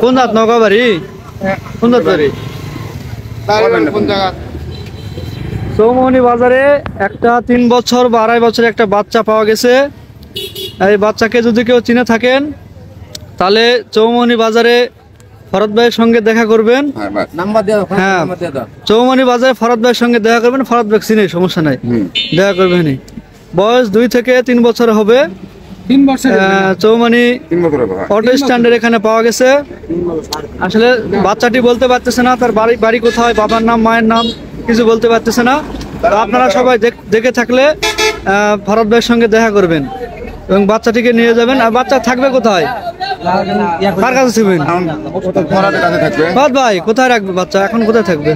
কোন জাত নৌকাবাড়ি? কোন জাত বাড়ি? চৌমনি বাজারে একটা 3 বছর বা 2.5 বছরের একটা বাচ্চা পাওয়া গেছে। এই বাচ্চাকে যদি কেউ চিনে থাকেন তাহলে চৌমনি বাজারে ফরদ ভাইয়ের সঙ্গে দেখা করবেন। হ্যাঁ, চৌমনি বাজারে ফরদ ভাইয়ের সঙ্গে দেখা করবেন। ফরদ ভাই চিনে, সমস্যা নাই, দেখা করবেন। বয়স 2 থেকে 3 বছর হবে। চৌমনি অটো স্ট্যান্ডের এখানে পাওয়া গেছে। আসলে বাচ্চাটি বলতে পারতেছে না তার বাড়ি কোথায়, বাবার নাম মায়ের নাম কিছু বলতে পারতেছে না। আপনারা সবাই দেখে থাকলে ফরদ ভাইয়ের সঙ্গে দেখা করবেন এবং বাচ্চাটিকে নিয়ে যাবেন। আর বাচ্চা থাকবে কোথায়, কার কাছে ছিলেন? ফরদ ভাই কোথায় রাখবে বাচ্চা, এখন কোথায় থাকবে?